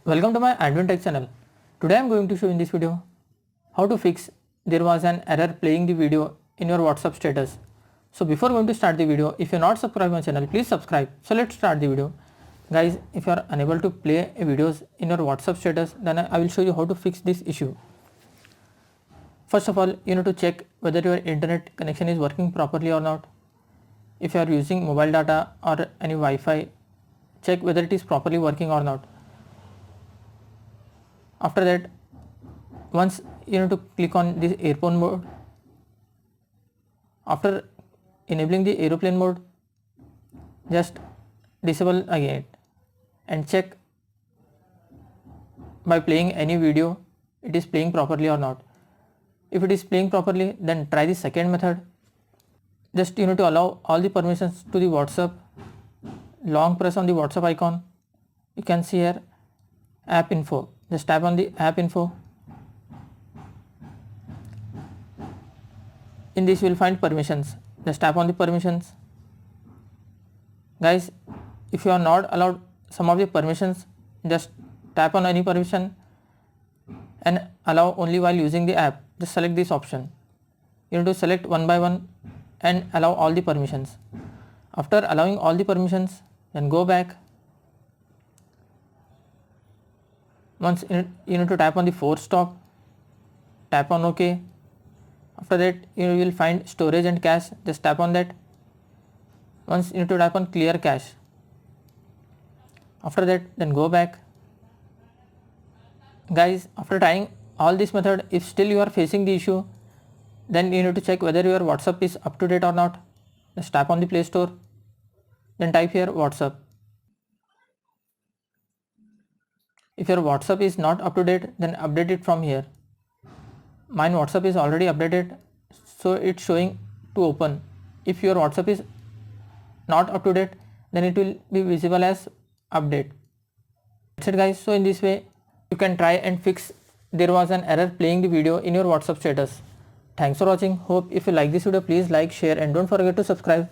Welcome to my AndWin Tech channel. Today I am going to show in this video how to fix there was an error playing the video in your WhatsApp status. So before going to start the video, if you are not subscribed my channel, please subscribe. So let's start the video. Guys, if you are unable to play videos in your WhatsApp status, then I will show you how to fix this issue. First of all, you need to check whether your internet connection is working properly or not. If you are using mobile data or any Wi-Fi, check whether it is properly working or not. After that, once you need to click on this airplane mode. After enabling the aeroplane mode, just disable again and check by playing any video it is playing properly or not. If it is playing properly, then try the second method. Just you need to allow all the permissions to the WhatsApp. Long press on the WhatsApp icon. You can see here app info. Just tap on the app info. In this you will find permissions. Just tap on the permissions. Guys, if you are not allowed some of the permissions, just tap on any permission and allow only while using the app. Just select this option. You need to select one by one and allow all the permissions. After allowing all the permissions, then go back. Once you need to tap on the force stop, tap on OK. After that, you will find storage and cache. Just tap on that. Once you need to tap on clear cache. After that, then go back. Guys, after trying all this method, if still you are facing the issue, then you need to check whether your WhatsApp is up to date or not. Just tap on the Play Store. Then type here WhatsApp. If your WhatsApp is not up to date, then update it from here. Mine WhatsApp is already updated, so it's showing to open. If your WhatsApp is not up to date, then it will be visible as update. That's it guys. So in this way you can try and fix there was an error playing the video in your WhatsApp status. Thanks for watching. Hope if you like this video, please like, share and don't forget to subscribe.